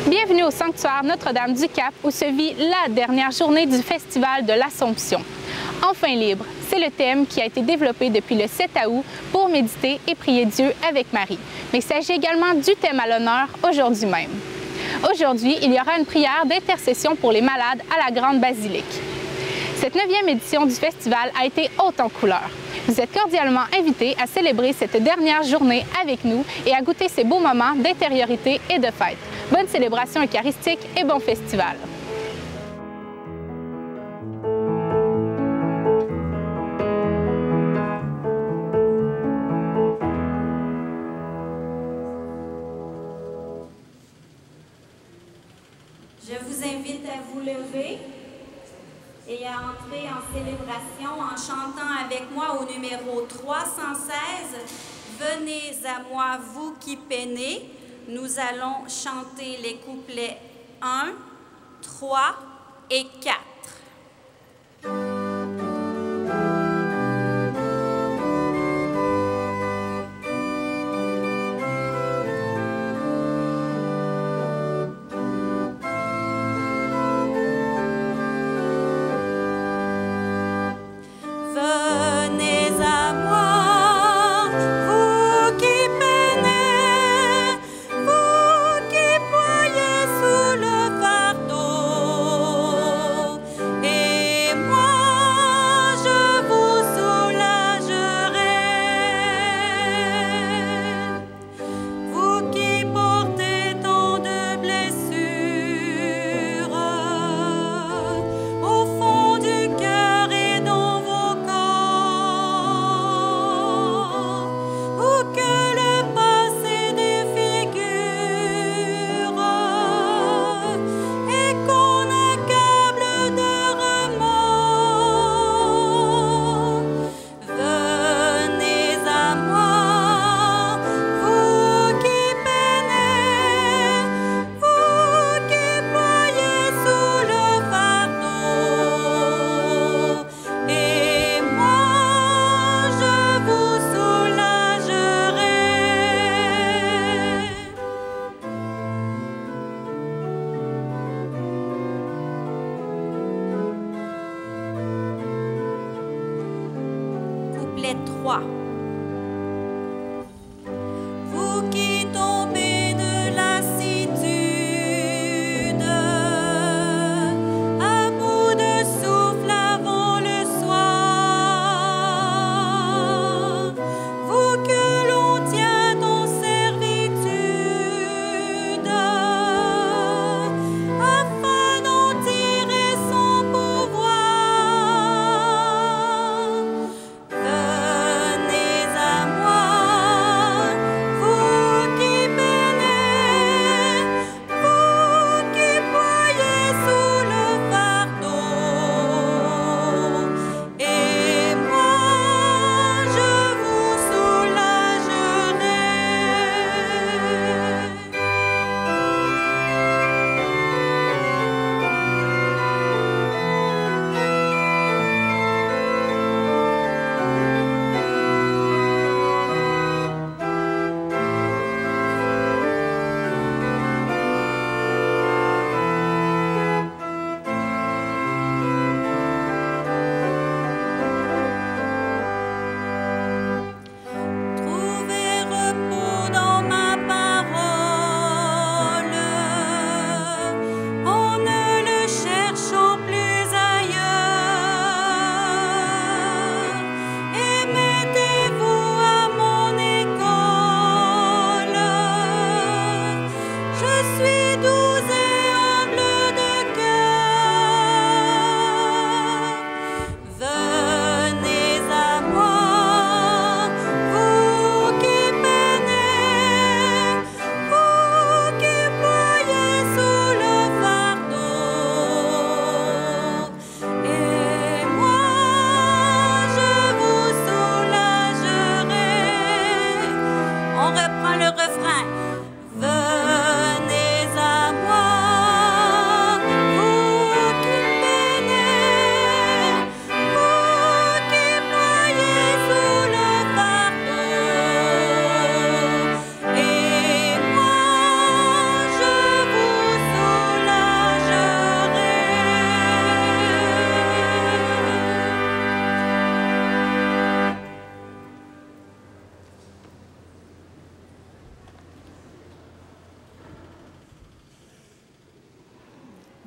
Bienvenue au sanctuaire Notre-Dame-du-Cap où se vit la dernière journée du Festival de l'Assomption. Enfin libre, c'est le thème qui a été développé depuis le 7 août pour méditer et prier Dieu avec Marie. Mais il s'agit également du thème à l'honneur aujourd'hui même. Aujourd'hui, il y aura une prière d'intercession pour les malades à la Grande Basilique. Cette 9e édition du festival a été haute en couleurs. Vous êtes cordialement invités à célébrer cette dernière journée avec nous et à goûter ces beaux moments d'intériorité et de fête. Bonne célébration eucharistique et bon festival! Je vous invite à vous lever et à entrer en célébration en chantant avec moi au numéro 316 « Venez à moi, vous qui peinez ». Nous allons chanter les couplets 1, 3 et 4. Couplet 3. Vous qui tombez de lassitude, à bout de souffle avant le soir, vous que l'on tient en servitude, afin d'en tirer son pouvoir. Venez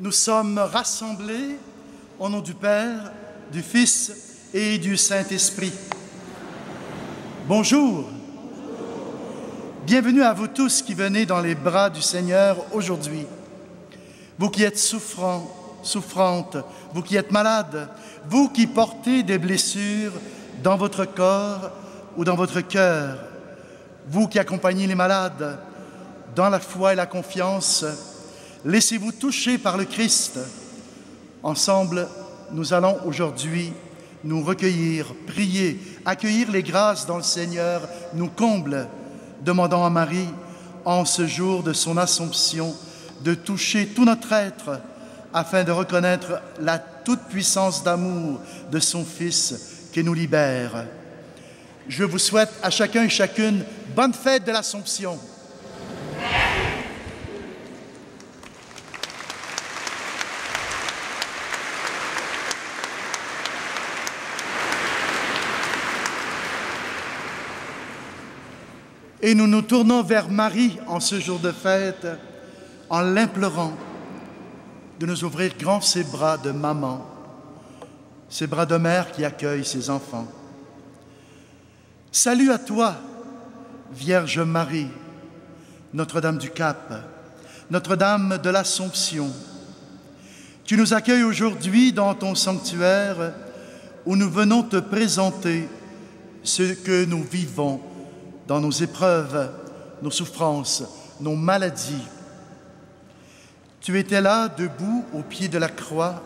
Nous sommes rassemblés au nom du Père, du Fils et du Saint-Esprit. Bonjour. Bienvenue à vous tous qui venez dans les bras du Seigneur aujourd'hui. Vous qui êtes souffrants, souffrantes, vous qui êtes malades, vous qui portez des blessures dans votre corps ou dans votre cœur, vous qui accompagnez les malades dans la foi et la confiance, laissez-vous toucher par le Christ. Ensemble, nous allons aujourd'hui nous recueillir, prier, accueillir les grâces dont le Seigneur nous comble, demandant à Marie, en ce jour de son Assomption, de toucher tout notre être afin de reconnaître la toute-puissance d'amour de son Fils qui nous libère. Je vous souhaite à chacun et chacune bonne fête de l'Assomption. Et nous nous tournons vers Marie en ce jour de fête en l'implorant de nous ouvrir grand ses bras de maman, ses bras de mère qui accueille ses enfants. Salut à toi, Vierge Marie, Notre-Dame du Cap, Notre-Dame de l'Assomption. Tu nous accueilles aujourd'hui dans ton sanctuaire où nous venons te présenter ce que nous vivons dans nos épreuves, nos souffrances, nos maladies. Tu étais là, debout, au pied de la croix.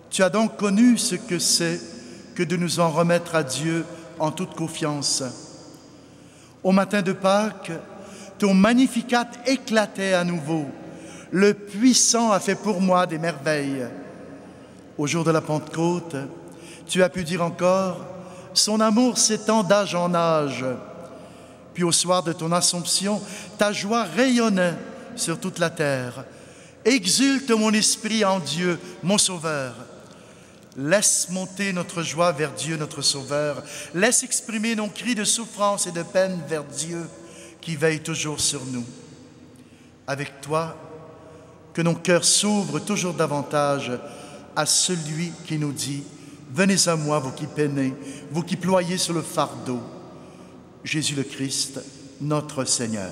Tu as donc connu ce que c'est que de nous en remettre à Dieu en toute confiance. Au matin de Pâques, ton Magnificat éclatait à nouveau. Le Puissant a fait pour moi des merveilles. Au jour de la Pentecôte, tu as pu dire encore « Son amour s'étend d'âge en âge ». Puis au soir de ton Assomption, ta joie rayonnait sur toute la terre. Exulte mon esprit en Dieu, mon Sauveur. Laisse monter notre joie vers Dieu, notre Sauveur. Laisse exprimer nos cris de souffrance et de peine vers Dieu, qui veille toujours sur nous. Avec toi, que nos cœurs s'ouvrent toujours davantage à celui qui nous dit « Venez à moi, vous qui peinez, vous qui ployez sur le fardeau. » Jésus le Christ, notre Seigneur.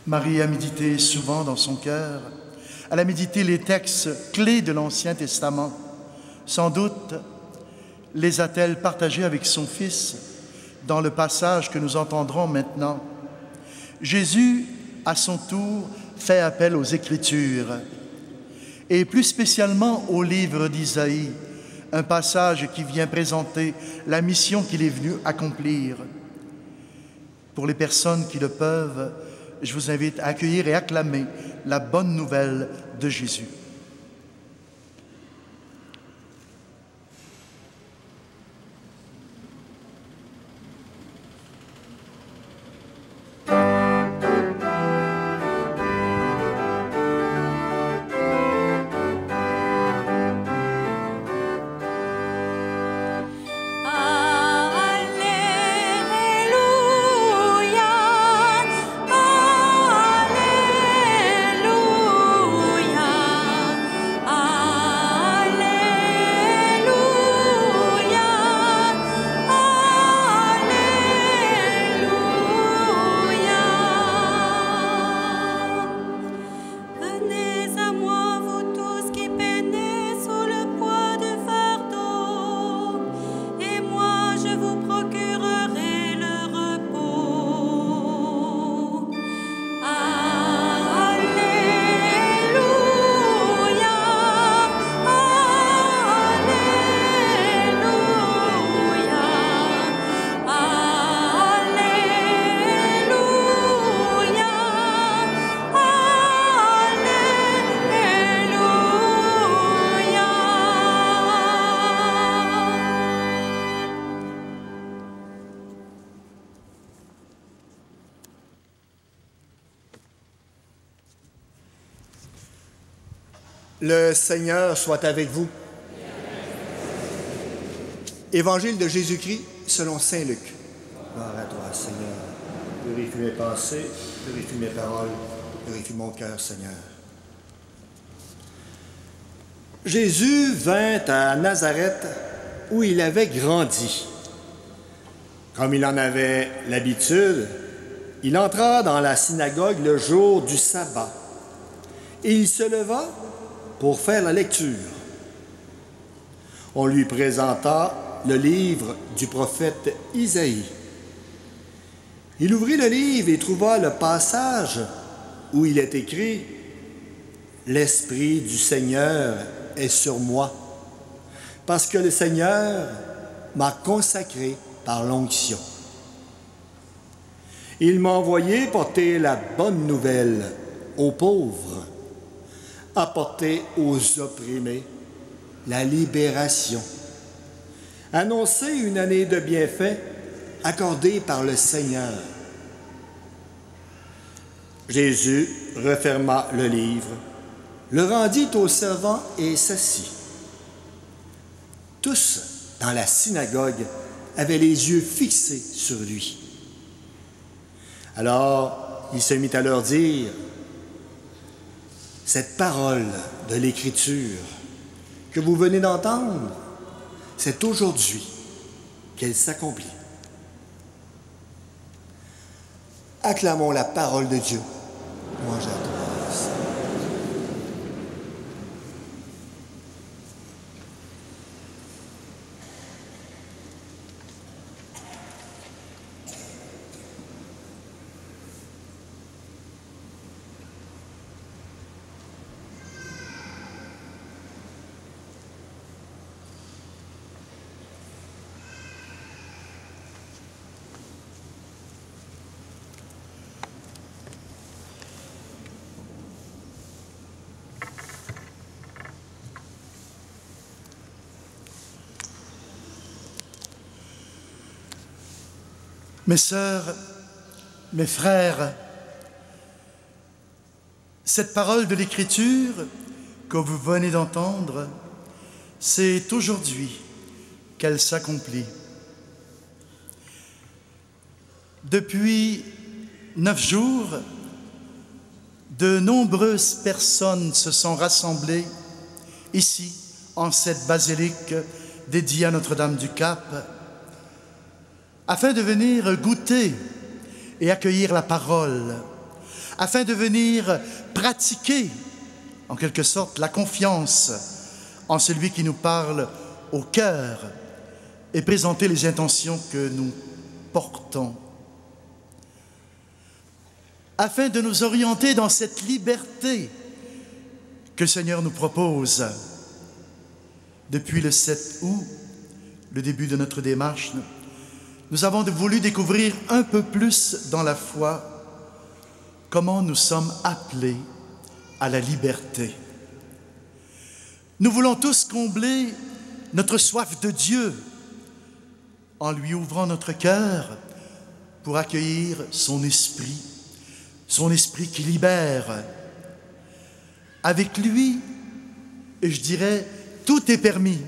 Marie a médité souvent dans son cœur. Elle a médité les textes clés de l'Ancien Testament. Sans doute les a-t-elle partagés avec son Fils dans le passage que nous entendrons maintenant. Jésus, à son tour, fait appel aux Écritures, et plus spécialement au livre d'Isaïe, un passage qui vient présenter la mission qu'il est venu accomplir. Pour les personnes qui le peuvent, je vous invite à accueillir et acclamer la bonne nouvelle de Jésus. Le Seigneur soit avec vous. Évangile de Jésus-Christ selon saint Luc. Gloire à toi, Seigneur. Purifie mes pensées, purifie mes paroles, purifie mon cœur, Seigneur. Jésus vint à Nazareth où il avait grandi. Comme il en avait l'habitude, il entra dans la synagogue le jour du sabbat et il se leva pour faire la lecture. On lui présenta le livre du prophète Isaïe. Il ouvrit le livre et trouva le passage où il est écrit « L'Esprit du Seigneur est sur moi, parce que le Seigneur m'a consacré par l'onction. Il m'a envoyé porter la bonne nouvelle aux pauvres, apporter aux opprimés la libération, annoncer une année de bienfaits accordée par le Seigneur. » Jésus referma le livre, le rendit au servant et s'assit. Tous dans la synagogue avaient les yeux fixés sur lui. Alors il se mit à leur dire: « Cette parole de l'Écriture que vous venez d'entendre, c'est aujourd'hui qu'elle s'accomplit. » Acclamons la parole de Dieu. Moi, j'adore. Mes sœurs, mes frères, cette parole de l'Écriture que vous venez d'entendre, c'est aujourd'hui qu'elle s'accomplit. Depuis 9 jours, de nombreuses personnes se sont rassemblées ici, en cette basilique dédiée à Notre-Dame du Cap, afin de venir goûter et accueillir la parole, afin de venir pratiquer, en quelque sorte, la confiance en celui qui nous parle au cœur et présenter les intentions que nous portons, afin de nous orienter dans cette liberté que le Seigneur nous propose. Depuis le 7 août, le début de notre démarche, nous avons voulu découvrir un peu plus dans la foi comment nous sommes appelés à la liberté. Nous voulons tous combler notre soif de Dieu en lui ouvrant notre cœur pour accueillir son esprit qui libère. Avec lui, et je dirais, tout est permis.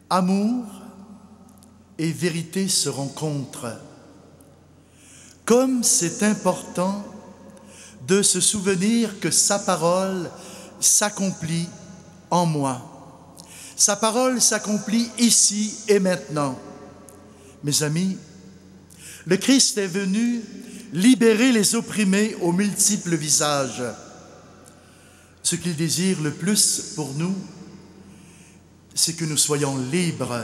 Amour et vérité se rencontrent. Comme c'est important de se souvenir que sa parole s'accomplit en moi. Sa parole s'accomplit ici et maintenant. Mes amis, le Christ est venu libérer les opprimés aux multiples visages. Ce qu'il désire le plus pour nous, c'est que nous soyons libres.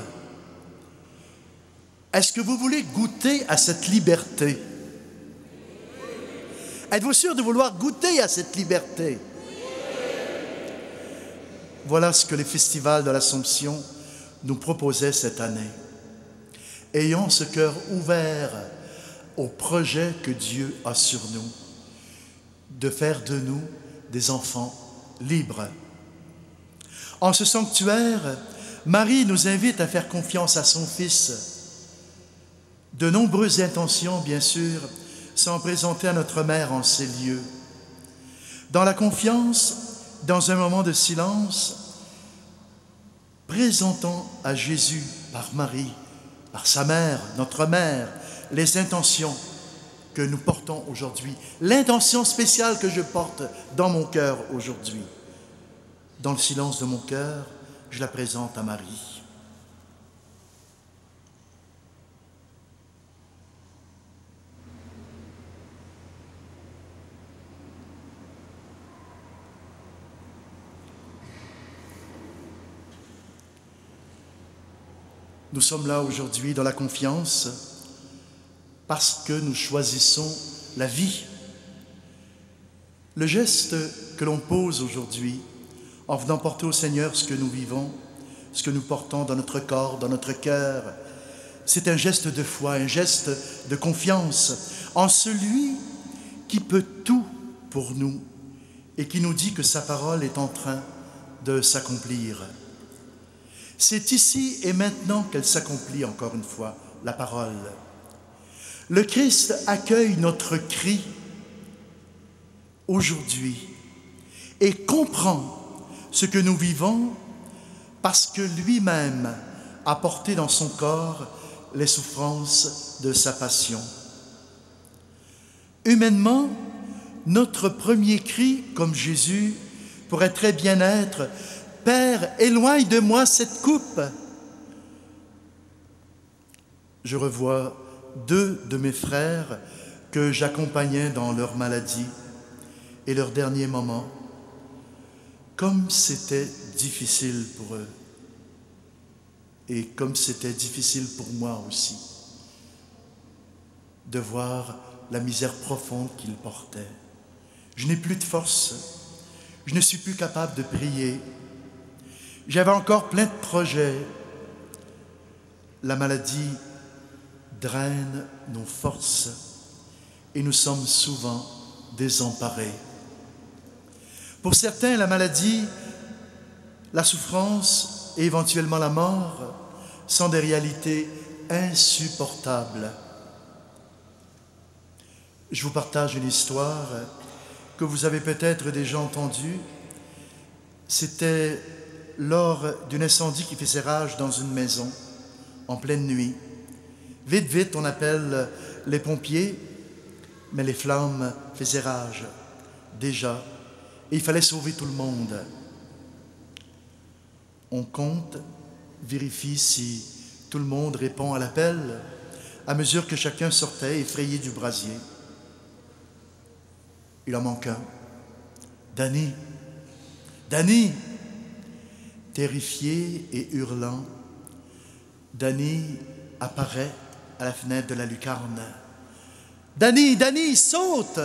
Est-ce que vous voulez goûter à cette liberté? Êtes-vous sûr de vouloir goûter à cette liberté? Voilà ce que les festivals de l'Assomption nous proposaient cette année. Ayons ce cœur ouvert au projet que Dieu a sur nous, de faire de nous des enfants libres. En ce sanctuaire, Marie nous invite à faire confiance à son Fils. De nombreuses intentions, bien sûr, sont présentées à notre Mère en ces lieux. Dans la confiance, dans un moment de silence, présentons à Jésus, par Marie, par sa mère, notre Mère, les intentions que nous portons aujourd'hui, l'intention spéciale que je porte dans mon cœur aujourd'hui. Dans le silence de mon cœur, je la présente à Marie. Nous sommes là aujourd'hui dans la confiance parce que nous choisissons la vie. Le geste que l'on pose aujourd'hui en venant porter au Seigneur ce que nous vivons, ce que nous portons dans notre corps, dans notre cœur, c'est un geste de foi, un geste de confiance en celui qui peut tout pour nous et qui nous dit que sa parole est en train de s'accomplir. C'est ici et maintenant qu'elle s'accomplit encore une fois, la parole. Le Christ accueille notre cri aujourd'hui et comprend ce que nous vivons parce que lui-même a porté dans son corps les souffrances de sa passion. Humainement, notre premier cri, comme Jésus, pourrait très bien être « Père, éloigne de moi cette coupe ». Je revois 2 de mes frères que j'accompagnais dans leur maladie et leurs derniers moments, comme c'était difficile pour eux et comme c'était difficile pour moi aussi de voir la misère profonde qu'ils portaient. Je n'ai plus de force, je ne suis plus capable de prier. J'avais encore plein de projets. La maladie draine nos forces et nous sommes souvent désemparés. Pour certains, la maladie, la souffrance et éventuellement la mort sont des réalités insupportables. Je vous partage une histoire que vous avez peut-être déjà entendue. C'était lors d'un incendie qui faisait rage dans une maison, en pleine nuit. Vite, vite, on appelle les pompiers, mais les flammes faisaient rage, déjà, et il fallait sauver tout le monde. On compte, vérifie si tout le monde répond à l'appel, à mesure que chacun sortait effrayé du brasier. Il en manque un. Danny, Danny! Terrifié et hurlant, Danny apparaît à la fenêtre de la lucarne. « Danny, Danny, saute !»«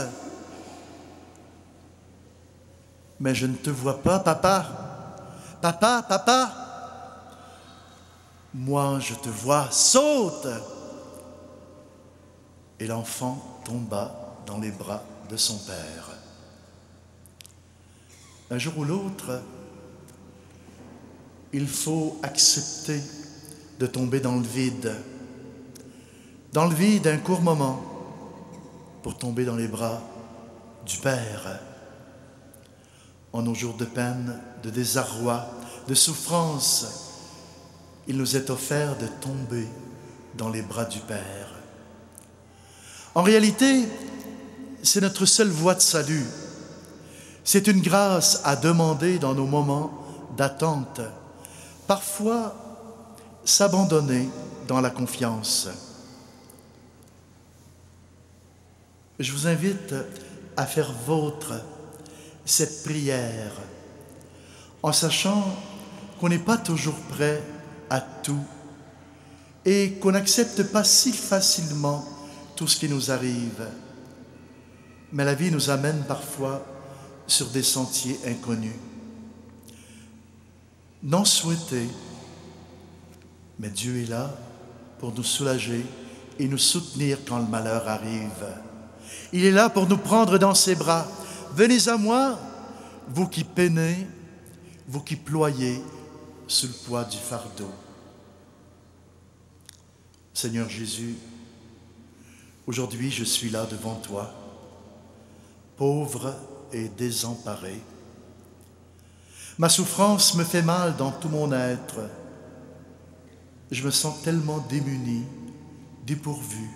Mais je ne te vois pas, papa. Papa, papa !»« Moi, je te vois, saute !» Et l'enfant tomba dans les bras de son père. Un jour ou l'autre, il faut accepter de tomber dans le vide un court moment, pour tomber dans les bras du Père. En nos jours de peine, de désarroi, de souffrance, il nous est offert de tomber dans les bras du Père. En réalité, c'est notre seule voie de salut. C'est une grâce à demander dans nos moments d'attente. Parfois, s'abandonner dans la confiance. Je vous invite à faire vôtre cette prière en sachant qu'on n'est pas toujours prêt à tout et qu'on n'accepte pas si facilement tout ce qui nous arrive. Mais la vie nous amène parfois sur des sentiers inconnus. Non souhaité, mais Dieu est là pour nous soulager et nous soutenir quand le malheur arrive. Il est là pour nous prendre dans ses bras. Venez à moi, vous qui peinez, vous qui ployez sous le poids du fardeau. Seigneur Jésus, aujourd'hui je suis là devant toi, pauvre et désemparé. Ma souffrance me fait mal dans tout mon être. Je me sens tellement démuni, dépourvu.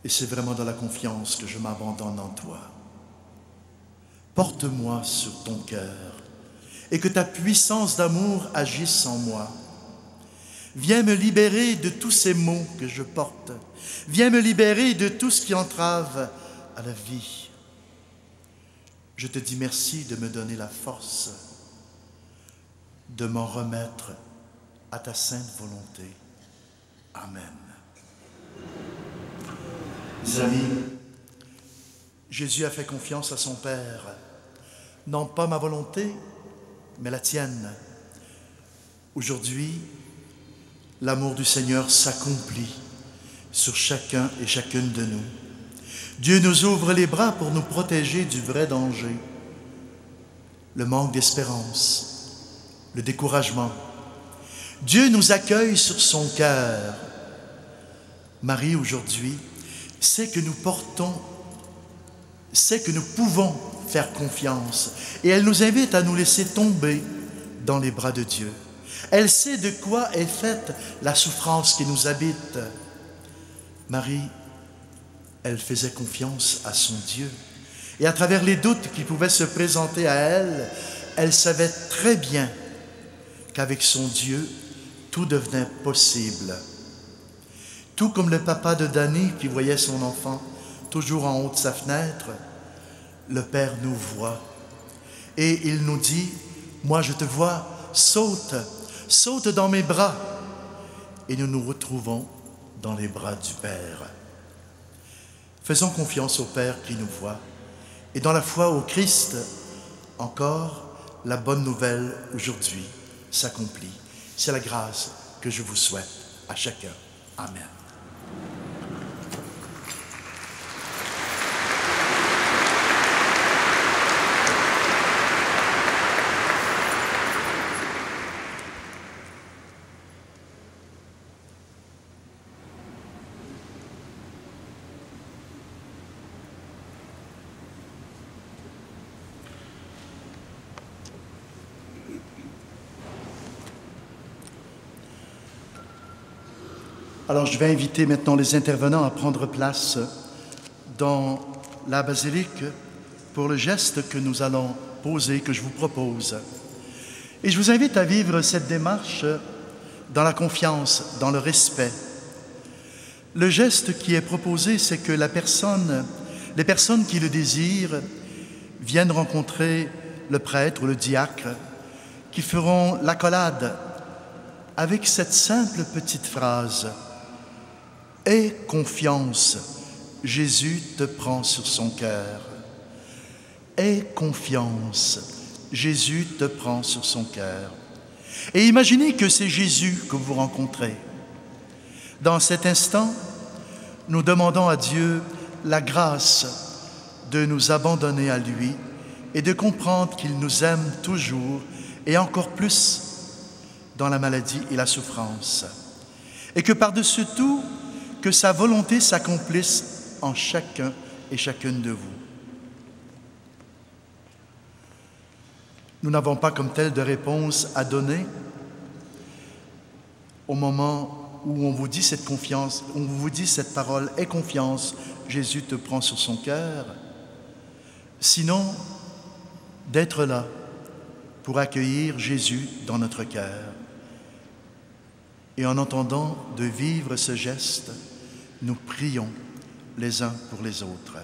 Et c'est vraiment dans la confiance que je m'abandonne en toi. Porte-moi sur ton cœur et que ta puissance d'amour agisse en moi. Viens me libérer de tous ces maux que je porte. Viens me libérer de tout ce qui entrave à la vie. Je te dis merci de me donner la force de m'en remettre à ta sainte volonté. Amen. Mes amis, Jésus a fait confiance à son Père. Non pas ma volonté, mais la tienne. Aujourd'hui, l'amour du Seigneur s'accomplit sur chacun et chacune de nous. Dieu nous ouvre les bras pour nous protéger du vrai danger, le manque d'espérance, le découragement. Dieu nous accueille sur son cœur. Marie, aujourd'hui, sait que nous portons, sait que nous pouvons faire confiance. Et elle nous invite à nous laisser tomber dans les bras de Dieu. Elle sait de quoi est faite la souffrance qui nous habite. Marie, elle faisait confiance à son Dieu. Et à travers les doutes qui pouvaient se présenter à elle, elle savait très bien qu'avec son Dieu, tout devenait possible. Tout comme le papa de Dany qui voyait son enfant toujours en haut de sa fenêtre, le Père nous voit. Et il nous dit, moi je te vois, saute, saute dans mes bras. Et nous nous retrouvons dans les bras du Père. Faisons confiance au Père qui nous voit. Et dans la foi au Christ, encore, la bonne nouvelle aujourd'hui s'accomplit. C'est la grâce que je vous souhaite à chacun. Amen. Alors, je vais inviter maintenant les intervenants à prendre place dans la basilique pour le geste que nous allons poser, que je vous propose. Et je vous invite à vivre cette démarche dans la confiance, dans le respect. Le geste qui est proposé, c'est que les personnes qui le désirent viennent rencontrer le prêtre ou le diacre qui feront l'accolade avec cette simple petite phrase « Aie confiance, Jésus te prend sur son cœur. Aie confiance, Jésus te prend sur son cœur. » Et imaginez que c'est Jésus que vous rencontrez. Dans cet instant, nous demandons à Dieu la grâce de nous abandonner à lui et de comprendre qu'il nous aime toujours et encore plus dans la maladie et la souffrance. Et que par-dessus tout, que sa volonté s'accomplisse en chacun et chacune de vous. Nous n'avons pas comme telle de réponse à donner au moment où on vous dit cette confiance, on vous dit cette parole, aie confiance, Jésus te prend sur son cœur. Sinon, d'être là pour accueillir Jésus dans notre cœur. Et en entendant de vivre ce geste, nous prions les uns pour les autres.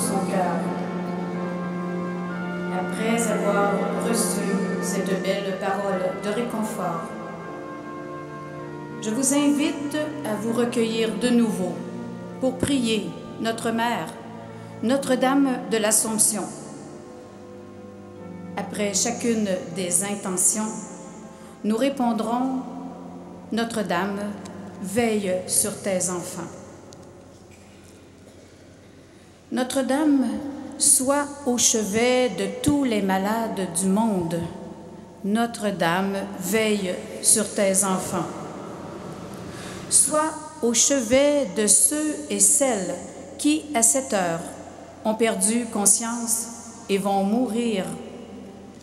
son cœur. Après avoir reçu cette belle parole de réconfort, je vous invite à vous recueillir de nouveau pour prier notre Mère, Notre-Dame de l'Assomption. Après chacune des intentions, nous répondrons « Notre-Dame, veille sur tes enfants ». Notre-Dame, sois au chevet de tous les malades du monde. Notre-Dame, veille sur tes enfants. Sois au chevet de ceux et celles qui, à cette heure, ont perdu conscience et vont mourir.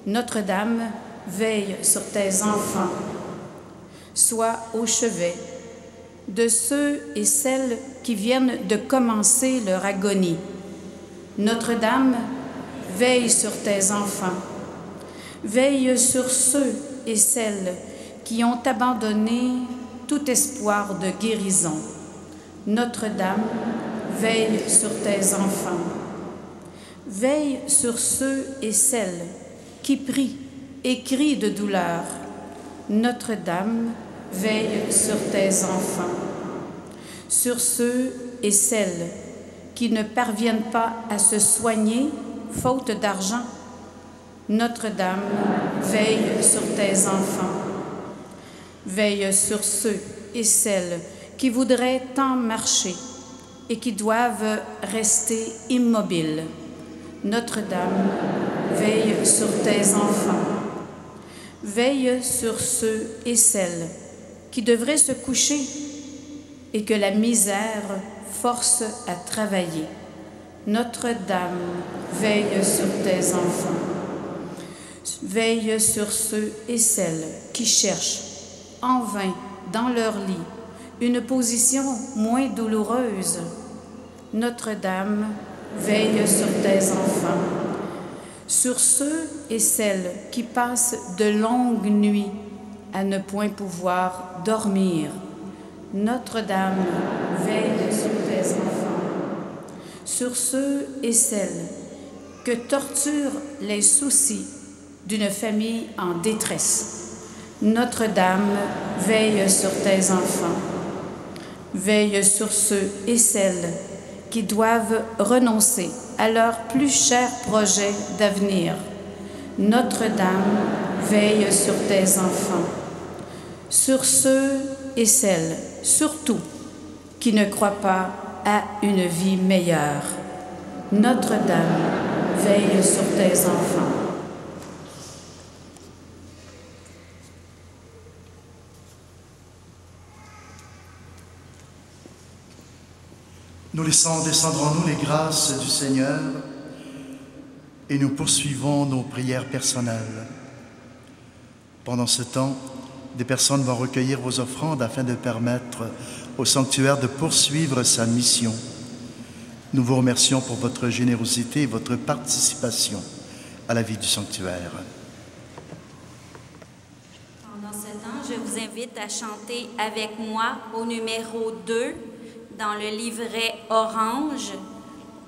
Notre-Dame, veille sur tes enfants. Sois au chevet de ceux et celles qui viennent de commencer leur agonie. Notre-Dame, veille sur tes enfants. Veille sur ceux et celles qui ont abandonné tout espoir de guérison. Notre-Dame, veille sur tes enfants. Veille sur ceux et celles qui prient et crient de douleur. Notre-Dame, veille sur tes enfants. Sur ceux et celles qui ne parviennent pas à se soigner faute d'argent. Notre-Dame, veille sur tes enfants. Veille sur ceux et celles qui voudraient tant marcher et qui doivent rester immobiles. Notre-Dame, veille sur tes enfants. Veille sur ceux et celles qui devraient se coucher et que la misère force à travailler. Notre-Dame, veille sur tes enfants. Veille sur ceux et celles qui cherchent en vain dans leur lit une position moins douloureuse. Notre-Dame, veille sur tes enfants. Sur ceux et celles qui passent de longues nuits à ne point pouvoir dormir. Notre-Dame, veille sur tes enfants. Sur ceux et celles que torturent les soucis d'une famille en détresse. Notre-Dame, veille sur tes enfants. Veille sur ceux et celles qui doivent renoncer à leur plus cher projet d'avenir. Notre-Dame, veille sur tes enfants. Sur ceux et celles, surtout, qui ne croient pas à une vie meilleure. Notre-Dame, veille sur tes enfants. Nous laissons descendre en nous les grâces du Seigneur et nous poursuivons nos prières personnelles. Pendant ce temps, des personnes vont recueillir vos offrandes afin de permettre au sanctuaire de poursuivre sa mission. Nous vous remercions pour votre générosité et votre participation à la vie du sanctuaire. Pendant ce temps, je vous invite à chanter avec moi au numéro 2 dans le livret orange,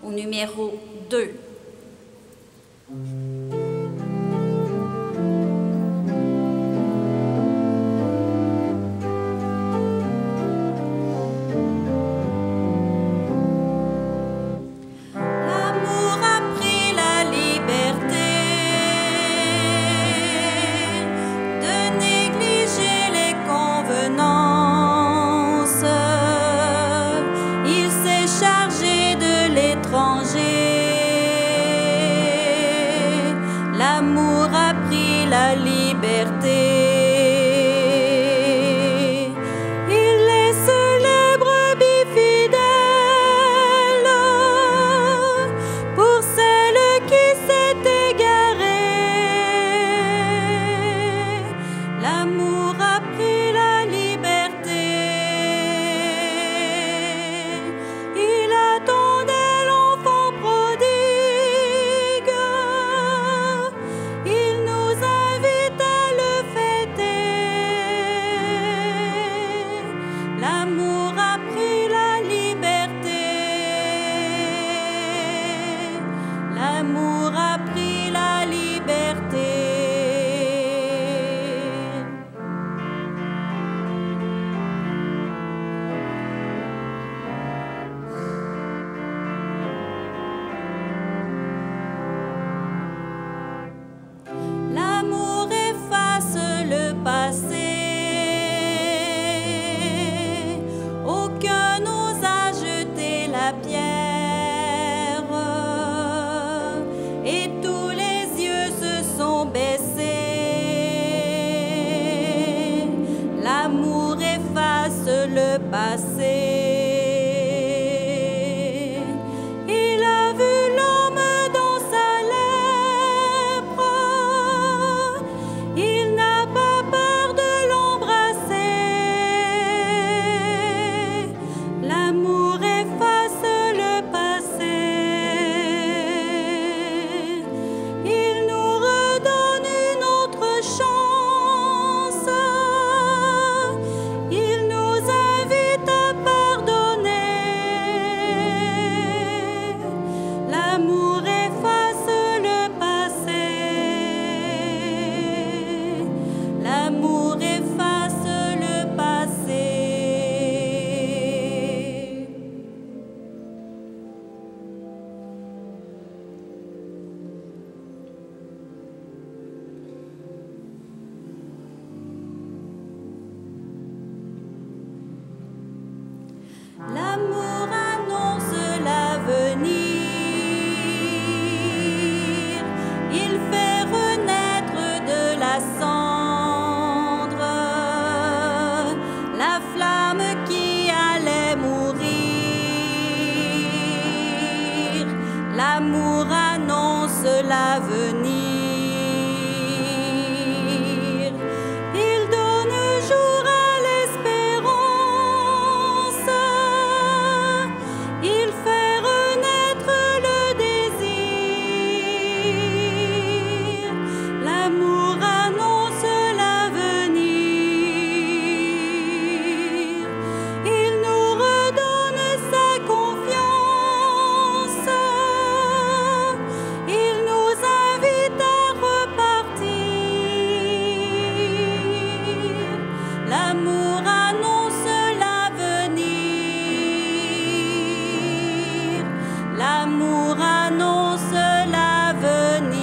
au numéro 2. Chargé de l'étranger. le passé. Il a vu l'homme dans sa lèpre, il n'a pas peur de l'embrasser. L'amour efface le passé, il nous redonne une autre chance, il nous invite à pardonner. L'amour efface le passé, l'amour efface le passé. L'amour annonce l'avenir, il fait renaître de la cendre la flamme qui allait mourir. L'amour annonce l'avenir, il donne jour à l'espérance, il fait renaître le désir. L'amour annonce l'avenir, il nous redonne sa confiance, il nous invite à repartir. L'amour annonce l'avenir, l'amour annonce l'avenir.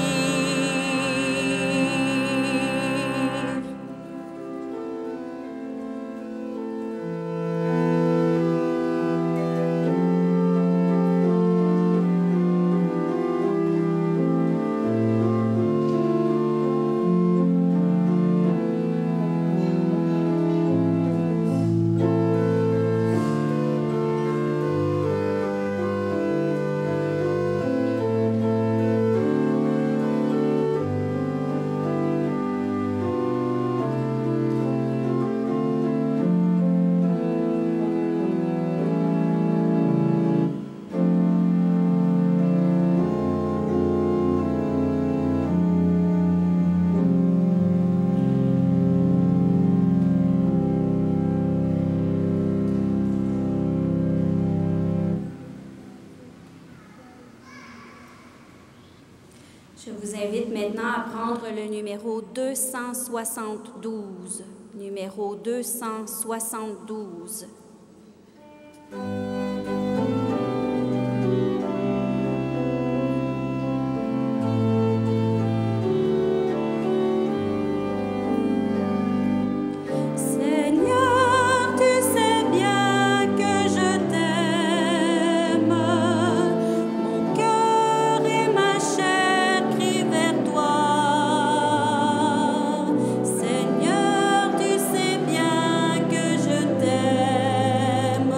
Je vous invite maintenant à prendre le numéro 272. Numéro 272. Seigneur, tu sais bien que je t'aime. Mon cœur et ma chair crient vers toi. Seigneur, tu sais bien que je t'aime.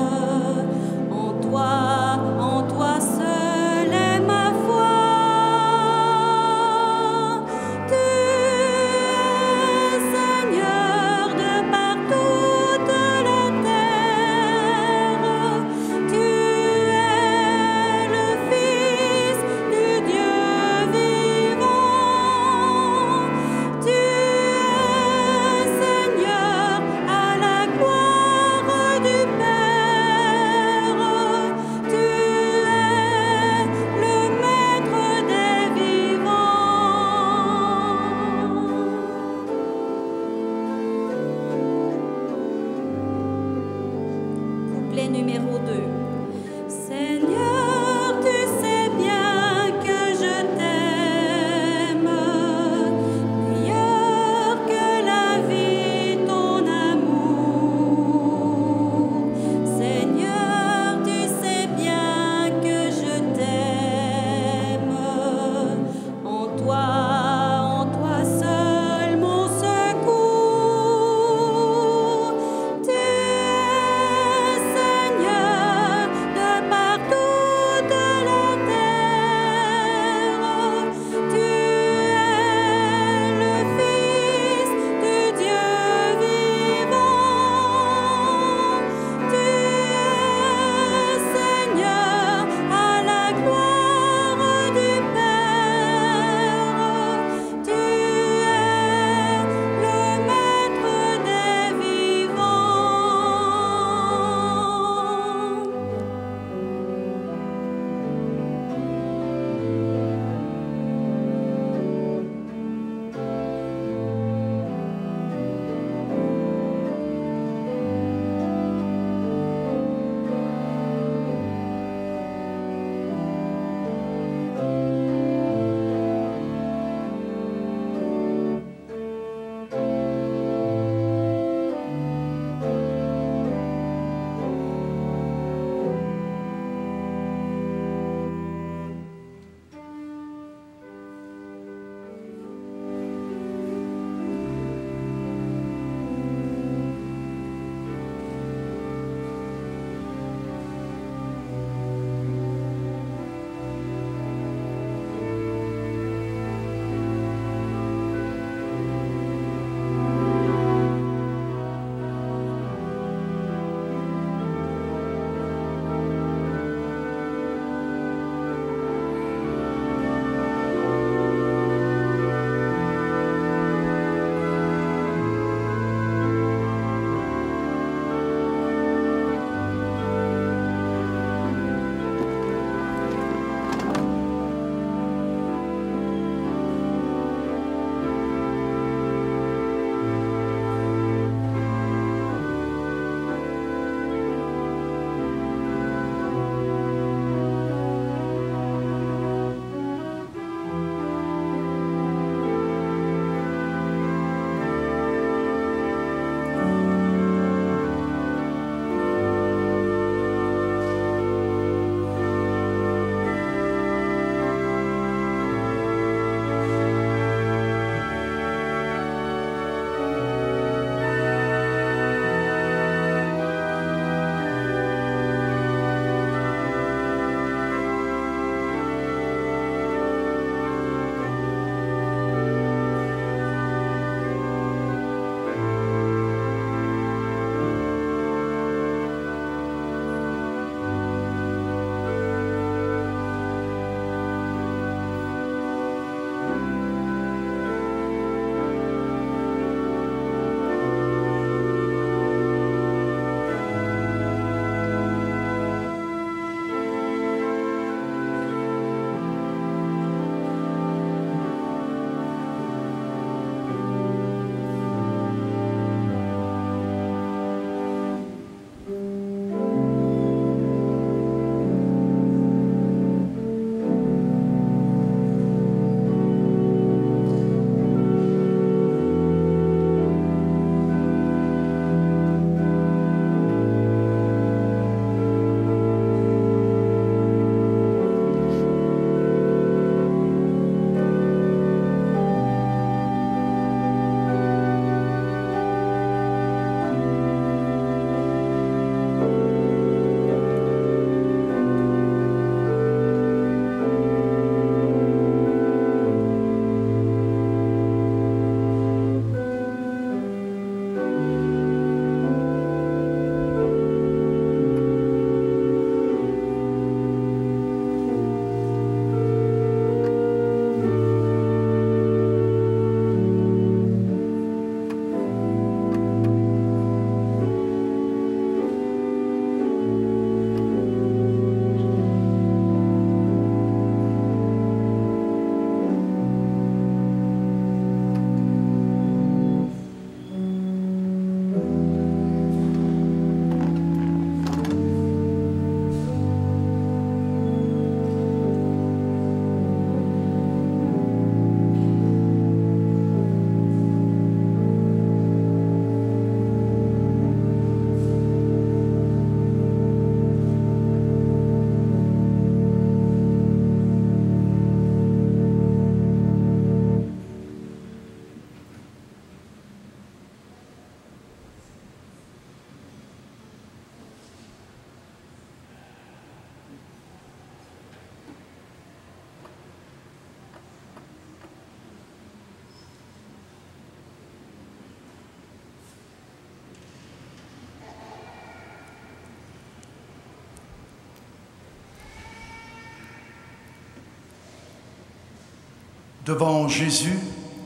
Devant Jésus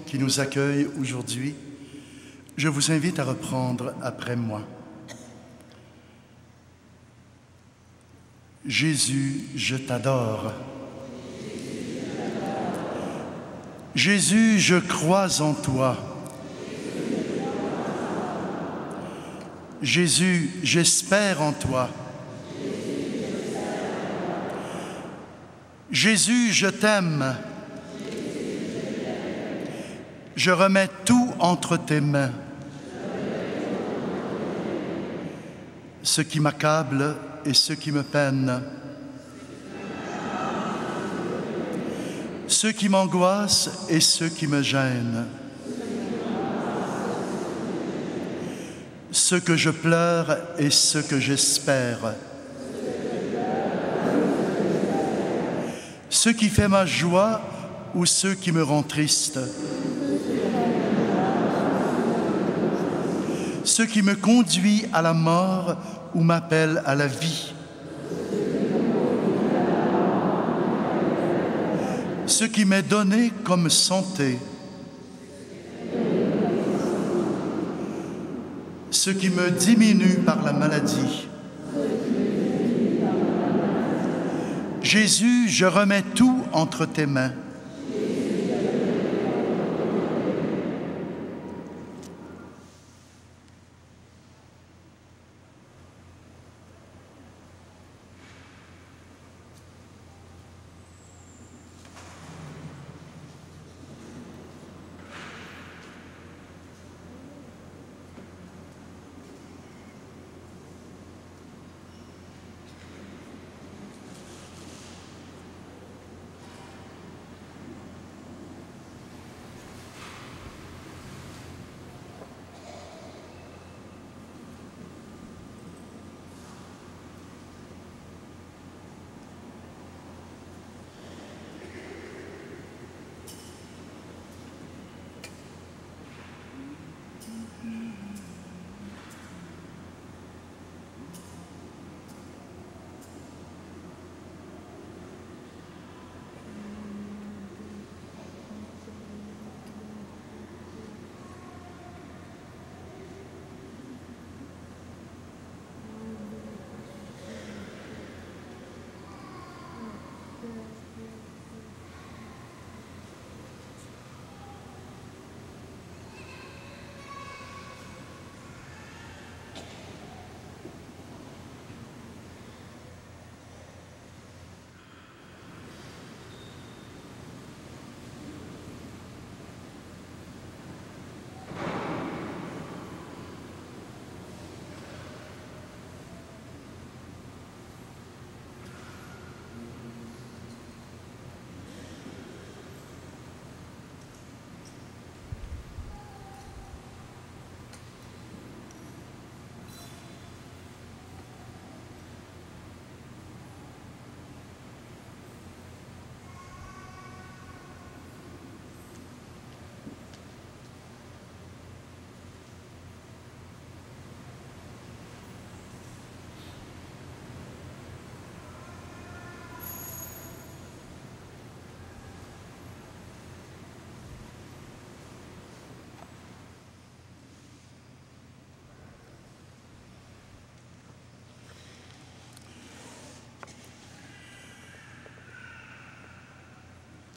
qui nous accueille aujourd'hui, je vous invite à reprendre après moi. Jésus, je t'adore. Jésus, je crois en toi. Jésus, j'espère en toi. Jésus, je t'aime. Je remets tout entre tes mains. Ce qui m'accable et ce qui me peine. Ce qui m'angoisse et ce qui me gêne. Ce que je pleure et ce que j'espère. Ce qui fait ma joie ou ce qui me rend triste. Ce qui me conduit à la mort ou m'appelle à la vie. Ce qui m'est donné comme santé. Ce qui me diminue par la maladie. Jésus, je remets tout entre tes mains.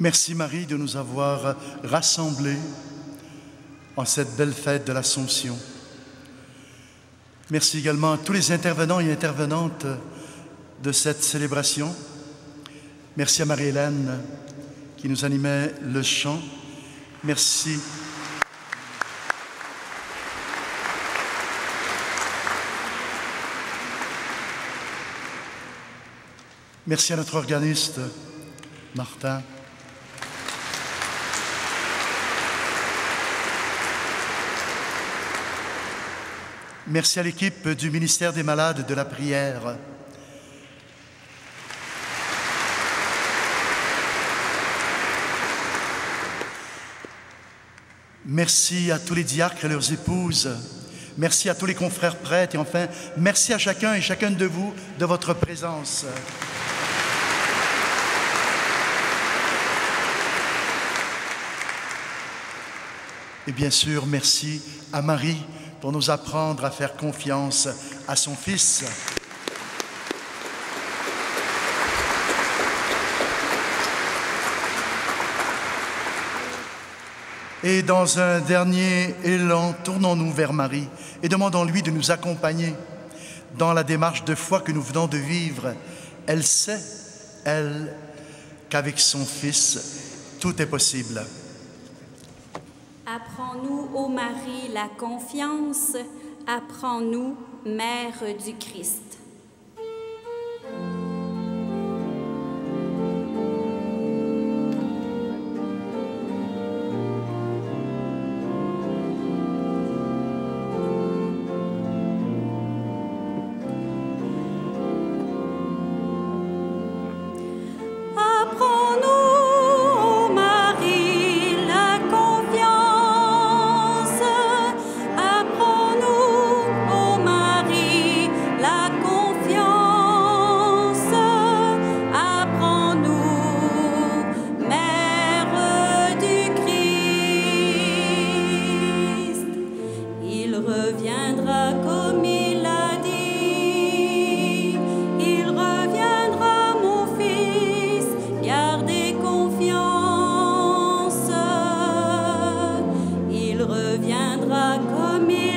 Merci Marie de nous avoir rassemblés en cette belle fête de l'Assomption. Merci également à tous les intervenants et intervenantes de cette célébration. Merci à Marie-Hélène qui nous animait le chant. Merci. Merci à notre organiste, Martin. Merci à l'équipe du ministère des Malades de la Prière. Merci à tous les diacres et leurs épouses. Merci à tous les confrères prêtres. Et enfin, merci à chacun et chacune de vous de votre présence. Et bien sûr, merci à Marie pour nous apprendre à faire confiance à son Fils. Et dans un dernier élan, tournons-nous vers Marie et demandons-lui de nous accompagner dans la démarche de foi que nous venons de vivre. Elle sait, elle, qu'avec son Fils, tout est possible. Apprends-nous, ô Marie, la confiance. Apprends-nous, Mère du Christ. reviendra comme il